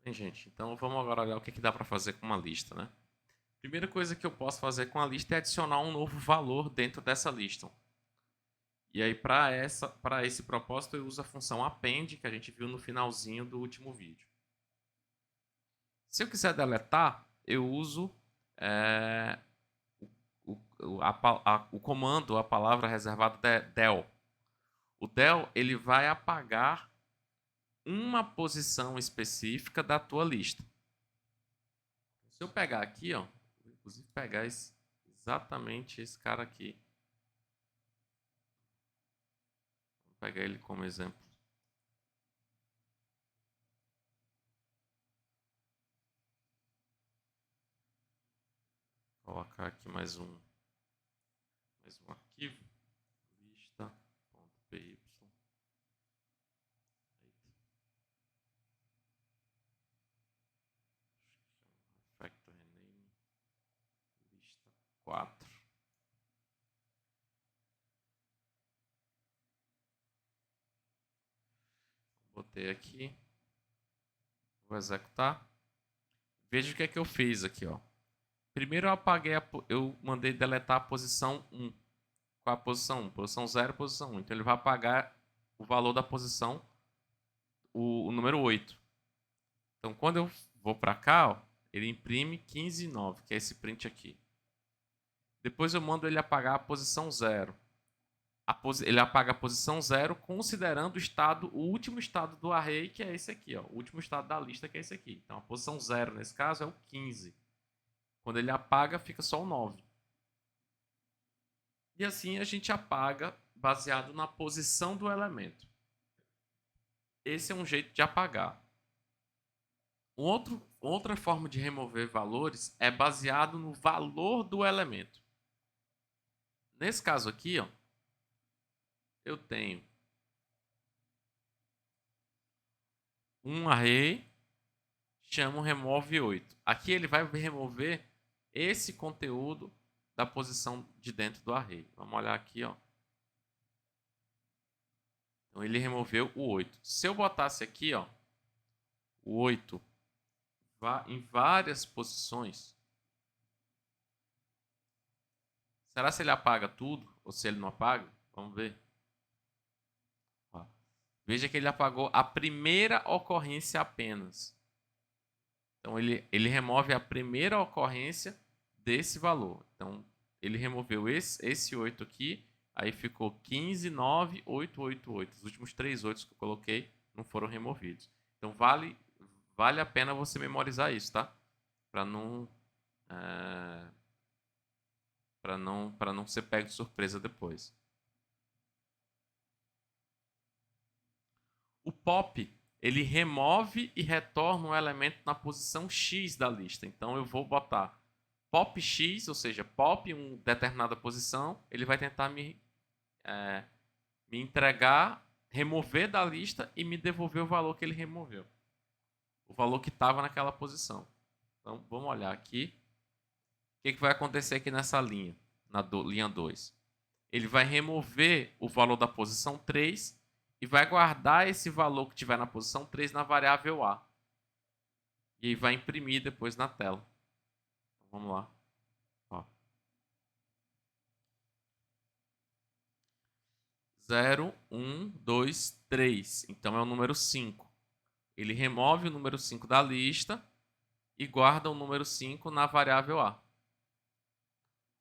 Bem, gente, então vamos agora olhar o que dá para fazer com uma lista, né? Primeira coisa que eu posso fazer com a lista é adicionar um novo valor dentro dessa lista. E aí, para esse propósito, eu uso a função append, que a gente viu no finalzinho do último vídeo. Se eu quiser deletar, eu uso é, o comando, a palavra reservada del. O del ele vai apagar uma posição específica da tua lista. Se eu pegar aqui, ó, vou inclusive pegar exatamente esse cara aqui. Vou pegar ele como exemplo. Vou colocar aqui mais um arquivo. Lista.py. Factor rename. Lista 4. Botei aqui. Vou executar. Veja o que é que eu fiz aqui, ó. Primeiro eu apaguei, eu mandei deletar a posição 1. Qual a posição 1? Posição 0, posição 1. Então ele vai apagar o valor da posição, o número 8. Então quando eu vou para cá, ó, ele imprime 15,9, que é esse print aqui. Depois eu mando ele apagar a posição 0. Ele apaga a posição 0 considerando o estado, o último estado do array, que é esse aqui, ó, o último estado da lista, que é esse aqui. Então a posição 0 nesse caso é o 15. Quando ele apaga, fica só o 9. E assim a gente apaga baseado na posição do elemento. Esse é um jeito de apagar. Outra forma de remover valores é baseado no valor do elemento. Nesse caso aqui, ó, eu tenho um array, chamo remove 8. Aqui ele vai remover esse conteúdo da posição de dentro do array. Vamos olhar aqui, ó. Então ele removeu o 8. Se eu botasse aqui, ó, o 8 em várias posições, será se ele apaga tudo ou se ele não apaga? Vamos ver. Ó. Veja que ele apagou a primeira ocorrência apenas. Então ele remove a primeira ocorrência desse valor. Então ele removeu esse 8 aqui, aí ficou 15, 9, 8, 8, 8. Os últimos 3 8 que eu coloquei não foram removidos. Então vale a pena você memorizar isso, tá? Para não para não ser pego de surpresa depois. O pop, ele remove e retorna um elemento na posição X da lista. Então eu vou botar pop X, ou seja, pop em uma determinada posição, ele vai tentar me entregar, remover da lista e me devolver o valor que ele removeu. O valor que estava naquela posição. Então vamos olhar aqui. O que vai acontecer aqui nessa linha, linha 2? Ele vai remover o valor da posição 3 e vai guardar esse valor que tiver na posição 3 na variável A. E aí vai imprimir depois na tela. Então, vamos lá. Ó. 0, 1, 2, 3. Então é o número 5. Ele remove o número 5 da lista e guarda o número 5 na variável A.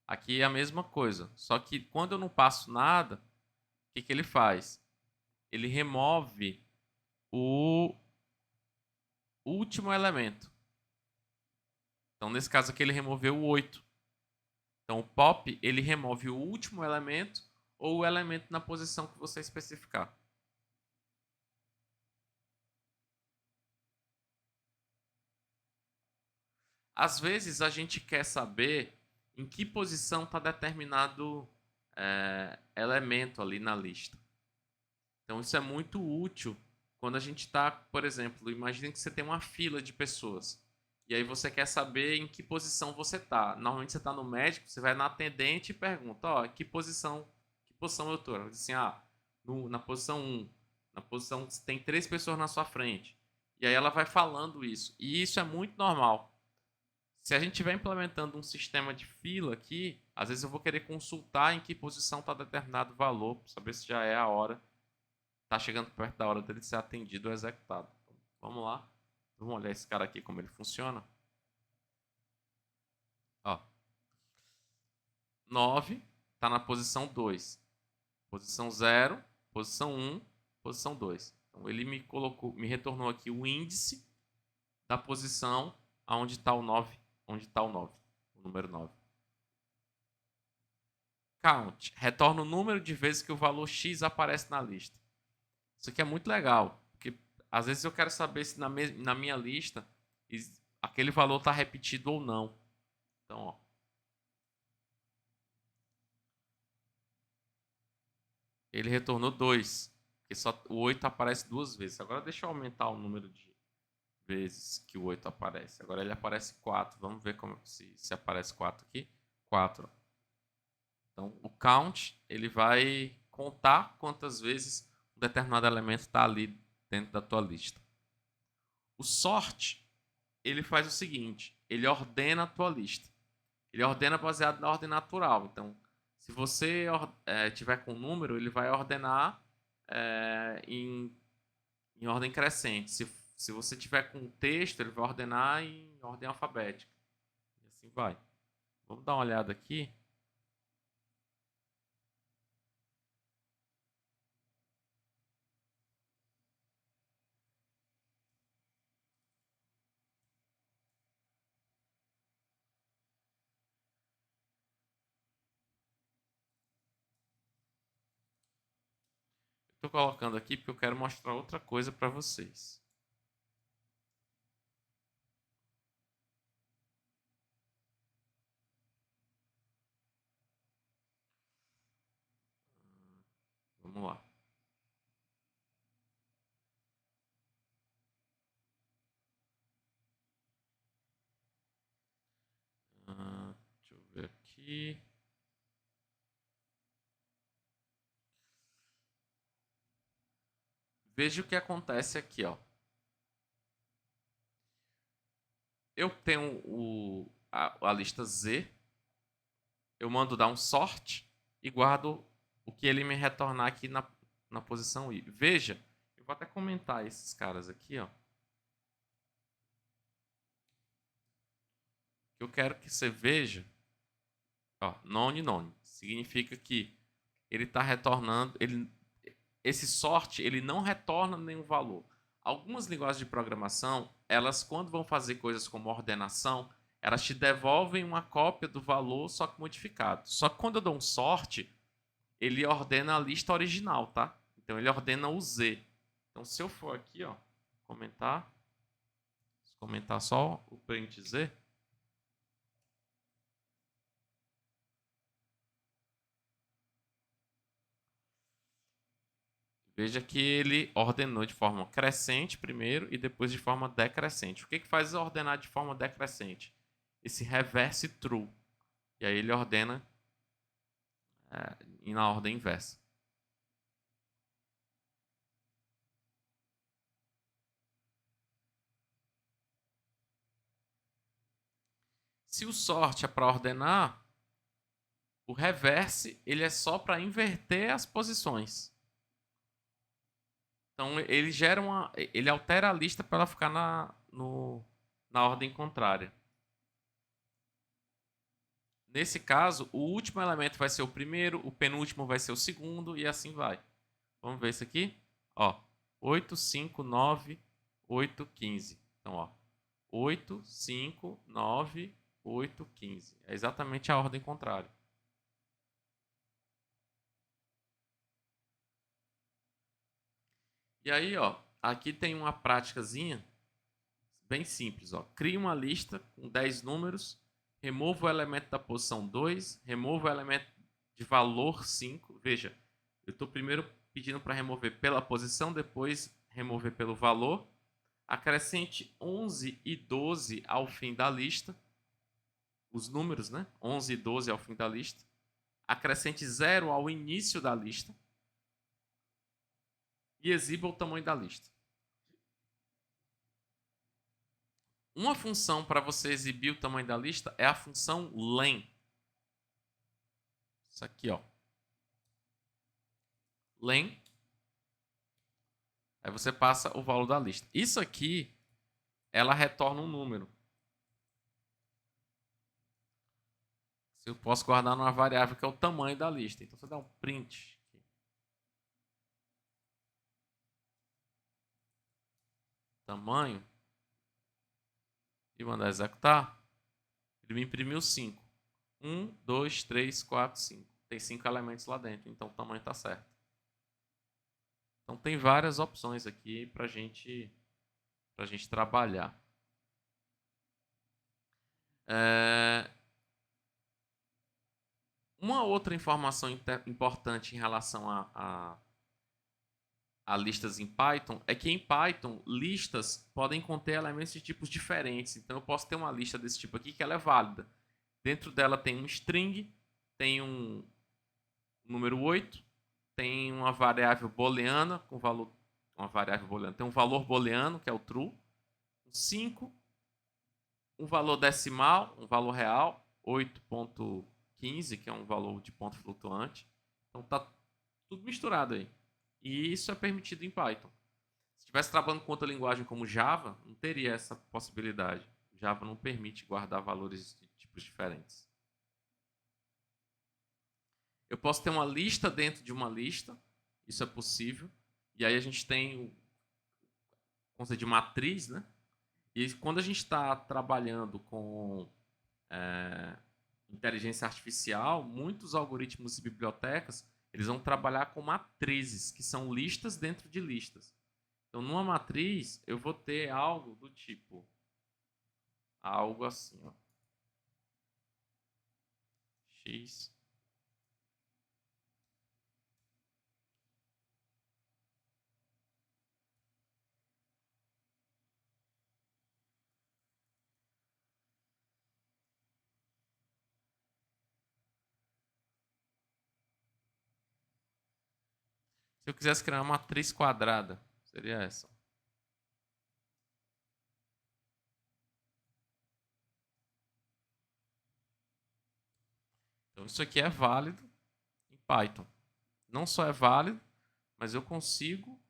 Aqui é a mesma coisa, só que quando eu não passo nada, o que ele faz? Ele remove o último elemento. Então, nesse caso aqui, ele removeu o 8. Então, o pop, ele remove o último elemento ou o elemento na posição que você especificar. Às vezes, a gente quer saber em que posição está determinado elemento ali na lista. Então, isso é muito útil quando a gente está, por exemplo, imagine que você tem uma fila de pessoas. E aí você quer saber em que posição você está. Normalmente você está no médico, você vai na atendente e pergunta, ó, que posição eu estou? Ela diz assim, na posição 1. Na posição, tem 3 pessoas na sua frente. E aí ela vai falando isso. E isso é muito normal. Se a gente estiver implementando um sistema de fila aqui, às vezes eu vou querer consultar em que posição está determinado valor, para saber se já é a hora, está chegando perto da hora dele ser atendido ou executado. Então, vamos lá. Vamos olhar esse cara aqui, como ele funciona. Ó, 9 está na posição 2. Posição 0, posição 1, posição 2. Então ele me retornou aqui o índice da posição aonde está o 9, onde está o 9, o número 9. Count, retorna o número de vezes que o valor X aparece na lista. Isso aqui é muito legal, porque às vezes eu quero saber se na minha lista aquele valor está repetido ou não. Então, ó, ele retornou 2, porque só o 8 aparece 2 vezes. Agora deixa eu aumentar o número de vezes que o 8 aparece. Agora ele aparece 4. Vamos ver se aparece 4 aqui. 4. Então, o count, ele vai contar quantas vezes um determinado elemento está ali dentro da tua lista. O sort, ele faz o seguinte, ele ordena a tua lista. Ele ordena baseado na ordem natural. Então, se você tiver com número, ele vai ordenar em ordem crescente. Se você tiver com texto, ele vai ordenar em ordem alfabética. E assim vai. Vamos dar uma olhada aqui. Estou colocando aqui porque eu quero mostrar outra coisa para vocês. Vamos lá. Deixa eu ver aqui. Veja o que acontece aqui, ó. Eu tenho a lista Z, eu mando dar um sort e guardo o que ele me retornar aqui na posição I. Veja, eu vou até comentar esses caras aqui, ó. Eu quero que você veja, ó, none. Significa que ele está retornando, esse sort, ele não retorna nenhum valor. Algumas linguagens de programação, elas quando vão fazer coisas como ordenação, elas te devolvem uma cópia do valor, só que modificado. Só que quando eu dou um sort, ele ordena a lista original, tá? Então ele ordena o Z. Então se eu for aqui, ó, comentar só o print Z, veja que ele ordenou de forma crescente primeiro e depois de forma decrescente. O que faz ordenar de forma decrescente? Esse reverse true. E aí ele ordena na ordem inversa. Se o sort é para ordenar, o reverse ele é só para inverter as posições. Então ele altera a lista para ela ficar na ordem contrária. Nesse caso, o último elemento vai ser o primeiro, o penúltimo vai ser o segundo e assim vai. Vamos ver isso aqui? Ó, 8, 5, 9, 8, 15. Então, ó, 8, 5, 9, 8, 15. É exatamente a ordem contrária. E aí, ó, aqui tem uma práticazinha bem simples, ó. Cria uma lista com 10 números, remova o elemento da posição 2, remova o elemento de valor 5. Veja, eu estou primeiro pedindo para remover pela posição, depois remover pelo valor. Acrescente 11 e 12 ao fim da lista. Os números, né? 11 e 12 ao fim da lista. Acrescente 0 ao início da lista. E exiba o tamanho da lista. Uma função para você exibir o tamanho da lista é a função len. Isso aqui, ó. Len. Aí você passa o valor da lista. Isso aqui, ela retorna um número. Eu posso guardar numa variável que é o tamanho da lista. Então, você dá um print aqui. Tamanho. E mandar executar. Ele me imprimiu 5. 1, 2, 3, 4, 5. Tem 5 elementos lá dentro. Então, o tamanho está certo. Então, tem várias opções aqui para gente trabalhar. Uma outra informação importante em relação a listas em Python é que em Python listas podem conter elementos de tipos diferentes. Então eu posso ter uma lista desse tipo aqui que ela é válida. Dentro dela tem um string, tem um número 8, tem uma variável booleana com valor, tem um valor booleano que é o true, 5, um valor decimal, um valor real, 8.15, que é um valor de ponto flutuante. Então tá tudo misturado aí. E isso é permitido em Python. Se estivesse trabalhando com outra linguagem como Java, não teria essa possibilidade. Java não permite guardar valores de tipos diferentes. Eu posso ter uma lista dentro de uma lista. Isso é possível. E aí a gente tem o conceito de matriz, né? E quando a gente está trabalhando com inteligência artificial, muitos algoritmos e bibliotecas eles vão trabalhar com matrizes, que são listas dentro de listas. Então, numa matriz, eu vou ter algo do tipo, algo assim, ó, x. Se eu quisesse criar uma matriz quadrada, seria essa. Então, isso aqui é válido em Python. Não só é válido, mas eu consigo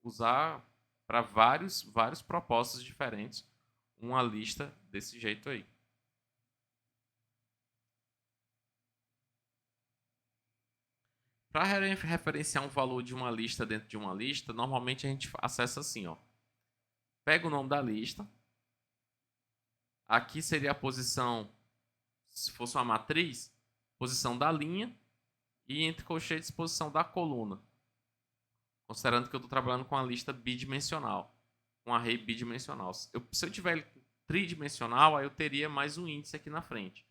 usar para vários propósitos diferentes uma lista desse jeito aí. Para referenciar um valor de uma lista dentro de uma lista, normalmente a gente acessa assim, ó. Pega o nome da lista. Aqui seria a posição, se fosse uma matriz, posição da linha e entre colchetes, posição da coluna. Considerando que eu estou trabalhando com uma lista bidimensional, um array bidimensional. Se eu tiver tridimensional, aí eu teria mais um índice aqui na frente.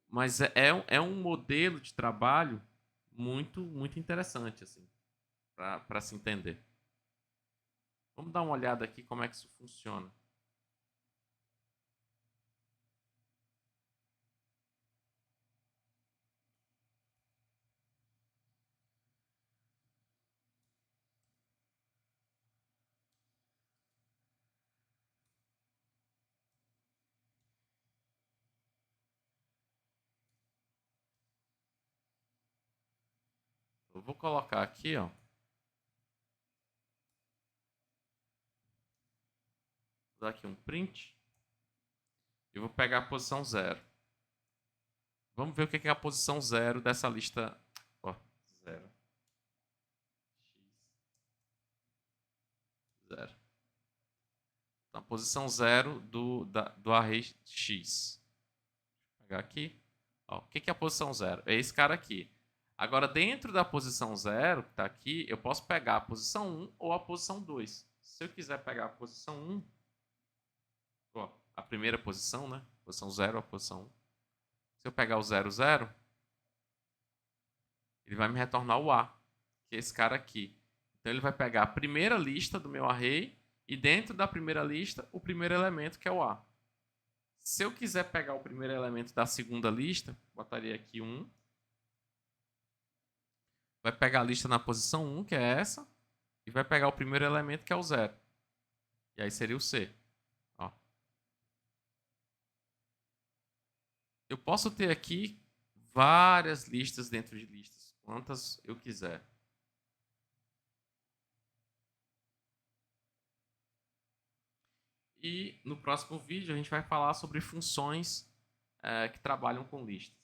Mas é um modelo de trabalho muito interessante assim, para se entender. Vamos dar uma olhada aqui como é que isso funciona. Eu vou colocar aqui, ó. Vou dar aqui um print. E vou pegar a posição 0. Vamos ver o que é a posição 0 dessa lista. Ó, 0. X. 0. Então, a posição 0 do array X. Vou pegar aqui. Ó, o que é a posição 0? É esse cara aqui. Agora, dentro da posição 0, que está aqui, eu posso pegar a posição 1 ou a posição 2. Se eu quiser pegar a posição 1, ó, a primeira posição, né? Posição 0, a posição 1. Se eu pegar o 0, 0, ele vai me retornar o A, que é esse cara aqui. Então, ele vai pegar a primeira lista do meu array e dentro da primeira lista, o primeiro elemento, que é o A. Se eu quiser pegar o primeiro elemento da segunda lista, botaria aqui 1. Vai pegar a lista na posição 1, que é essa. e vai pegar o primeiro elemento, que é o 0. E aí seria o C. Ó. Eu posso ter aqui várias listas dentro de listas, quantas eu quiser. E no próximo vídeo a gente vai falar sobre funções que trabalham com listas.